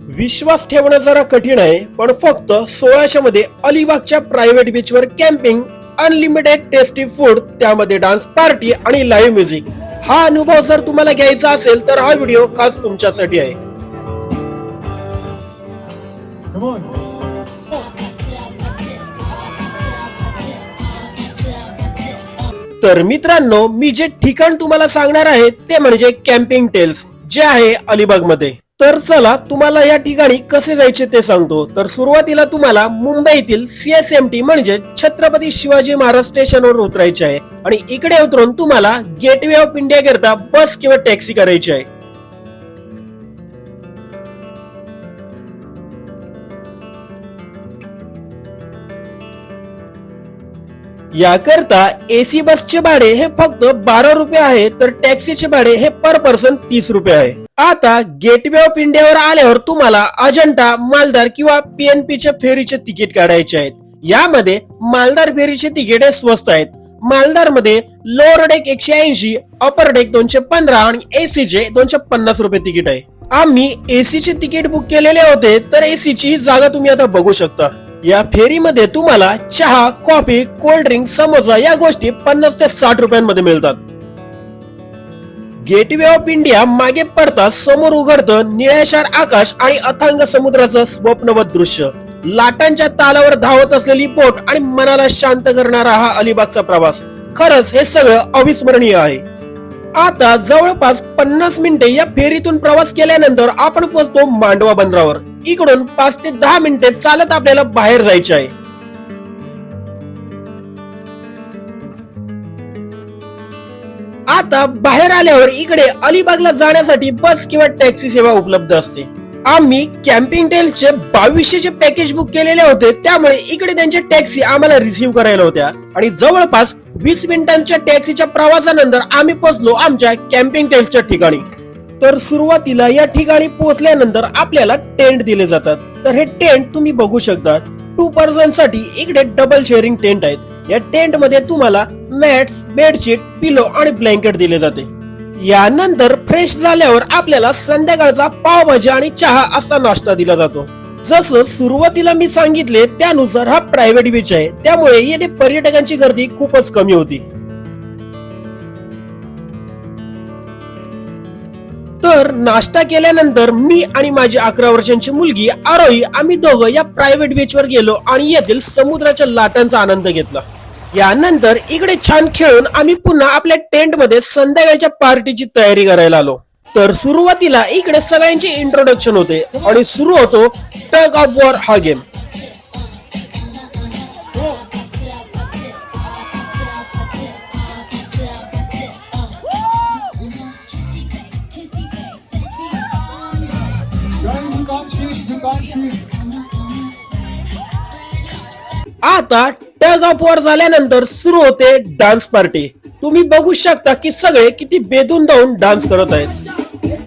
विश्वास ठेवणं जरा कठीण आहे, पण फक्त 1600 मध्ये अलिबागच्या प्रायव्हेट बीचवर कॅम्पिंग, अनलिमिटेड टेस्टी फूड, त्यामध्ये डान्स पार्टी आणि लाईव्ह म्युझिक. हा अनुभव जर तुम्हाला घ्यायचा असेल तर हा व्हिडिओ खास तुमच्यासाठी आहे. तर मित्रांनो, मी जे ठिकाण तुम्हाला सांगणार आहे ते म्हणजे कॅम्पिंग टेल्स, जे आहे अलिबाग मध्ये. तर चला तुम्हाला या ठिकाणी कसे जायचे ते सांगतो. तर सुरुवातीला तुम्हाला मुंबईतील CSMT म्हणजे छत्रपती शिवाजी महाराज स्टेशनवर उतरायचे आहे आणि इकडे उतरून तुम्हाला गेटवे ऑफ इंडिया करता बस किंवा टॅक्सी करायची आहे. याकरता एसी बसचे भाडे हे फक्त 12 रुपये आहे, तर टॅक्सीचे भाडे हे पर पर्सन 30 रुपये आहे. आता गेटवे ऑफ इंडियावर आल्यावर तुम्हाला अजंठा, मालदार किंवा PNP चे फेरीचे तिकीट काढायचे आहेत. यामध्ये मालदार फेरीचे तिकीट हे स्वस्त आहेत. मालदार मध्ये लोअर डेक 180, अपर डेक 215 आणि एसी चे 250 रुपये तिकीट आहे. आम्ही एसी चे तिकीट बुक केलेले होते, तर एसी ची जागा तुम्ही आता बघू शकता. या फेरीमध्ये तुम्हाला चहा, कॉफी, कोल्ड ड्रिंक, समोसा या गोष्टी 50 ते 60 रुपयांमध्ये मिळतात. गेटवे ऑफ इंडिया मागे पडता समोर उघडतं निळ्याशार आकाश आणि अथांग समुद्राचं स्वप्नवत दृश्य. लाटांच्या तालावर धावत असलेली बोट आणि मनाला शांत करणारा हा अलिबागचा प्रवास, खरंच हे सगळं अविस्मरणीय आहे. आता जवळपास 50 मिनिटे या फेरीतून प्रवास केल्यानंतर आपण पोहोचतो मांडवा बंदरावर. इकडून 5 ते 10 मिनिटे चालत आपल्याला बाहेर जायचे आहे. आता बाहेर आल्यावर इकडे अलिबागला जाण्यासाठी बस किंवा टॅक्सी सेवा उपलब्ध असते. आम्ही कॅम्पिंग टेल्सचे 2200 पॅकेज बुक केलेले होते, त्यामुळे इकडे त्यांच्या टॅक्सी आम्हाला रिसीव्ह करायला होत्या आणि जवळपास 20 मिनिटांच्या टॅक्सीच्या प्रवासानंतर आम्ही पोहोचलो आमच्या कॅम्पिंग टेल्सच्या ठिकाणी. तर सुरुवातीला या ठिकाणी पोहोचल्यानंतर आपल्याला टेंट दिले जातात. तर हे टेंट तुम्ही बघू शकता. 2 पर्सन साठी इकडे डबल शेअरिंग टेंट आहेत. या टेंट मध्ये तुम्हाला मॅट्स, बेडशीट, पिलो आणि ब्लँकेट दिले जाते. यानंतर फ्रेश झाल्यावर आपल्याला संध्याकाळचा पावभाजी आणि चहा असा नाश्ता दिला जातो. जसं सुरुवातीला मी सांगितले त्यानुसार हा प्रायव्हेट बीच आहे, त्यामुळे येथे पर्यटकांची गर्दी खूपच कमी होती. तर नाश्ता केल्यानंतर मी आणि माझी 11 वर्षांची मुलगी आरोही, आम्ही दोघं या प्रायव्हेट बीचवर गेलो आणि येथील समुद्राच्या लाटांचा आनंद घेतला. यानंतर इकडे छान खेळून आम्ही पुन्हा आपल्या टेंट मध्ये संध्याकाळच्या पार्टीची तयारी करायला आलो. तर सुरुवातीला इकडे सगळ्यांचे इंट्रोडक्शन होते आणि सुरू होतो टग ऑफ वॉर हा गेम. आता टग ऑफ वॉर झाल्यानंतर सुरू होते डान्स पार्टी. तुम्ही बघू शकता की सगळे किती बेधून धावून डान्स करत आहेत.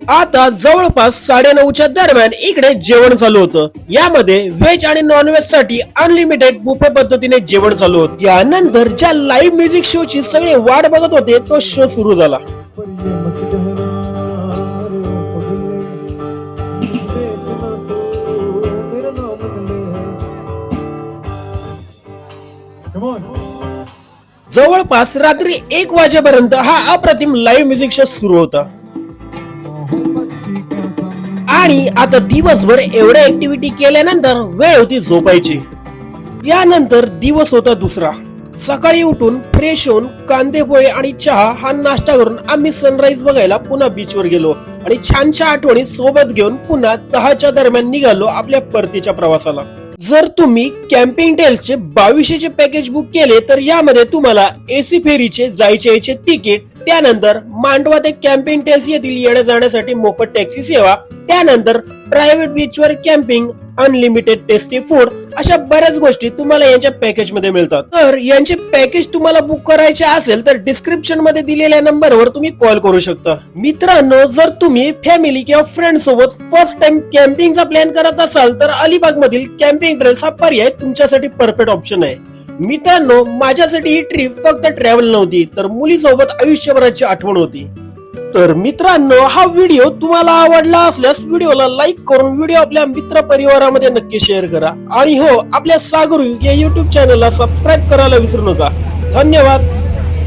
आता जवळपास 9:30च्या दरम्यान इकडे जेवण चालू होतं. यामध्ये व्हेज आणि नॉन व्हेज साठी अनलिमिटेड बुफे पद्धतीने जेवण चालू होतं. यानंतर ज्या लाईव्ह म्युझिक शो ची सगळे वाट बघत होते तो शो सुरू झाला. जवळपास रात्री 1 वाजेपर्यंत हा अप्रतिम लाईव्ह म्युझिक शो सुरू होता. आणि आता दिवसभर एवढ्या ऍक्टिव्हिटी केल्यानंतर वेळ होती झोपायची. यानंतर दिवस होता दुसरा. सकाळी उठून फ्रेश होऊन कांदे पोहे आणि चहा हा नाश्ता करून आम्ही सनराईज बघायला पुन्हा बीचवर गेलो आणि छानशा आठवणी सोबत घेऊन पुन्हा 10च्या दरम्यान निघालो आपल्या परतीच्या प्रवासाला. जर तुम्ही कॅम्पिंग टेल्सचे 2200 पॅकेज बुक केले तर यामध्ये तुम्हाला एसी फेरीचे जायचे यायचे तिकीट, त्यानंतर मांडवा ते कॅम्पिंग टेल्स येथील येण्या जाण्यासाठी मोफत टॅक्सी सेवा, त्यानंतर प्रायव्हेट बीचवर कॅम्पिंग, अनलिमिटेड टेस्टी फूड अशा बऱ्याच गोष्टी तुम्हाला यांच्या पॅकेज मध्ये मिळतात. तर यांचे पॅकेज तुम्हाला बुक करायचे असेल तर डिस्क्रिप्शन मध्ये दिलेल्या नंबरवर तुम्ही कॉल करू शकता. मित्रांनो, जर तुम्ही फॅमिली किंवा फ्रेंड सोबत फर्स्ट टाइम कॅम्पिंगचा प्लॅन करत असाल तर अलिबाग मधील कॅम्पिंग ट्रेल्स हा पर्याय तुमच्यासाठी परफेक्ट ऑप्शन आहे. मित्रांनो, माझ्यासाठी ही ट्रिप फक्त ट्रॅव्हल नव्हती तर मुलीसोबत आयुष्यभराची आठवण होती. तर मित्रांनो, हा व्हिडिओ तुम्हाला आवडला असल्यास व्हिडिओला लाईक करून व्हिडिओ आपल्या मित्र परिवारामध्ये नक्की शेअर करा आणि हो, आपल्या सागरू या युट्यूब चॅनलला सबस्क्राईब करायला विसरू नका. धन्यवाद.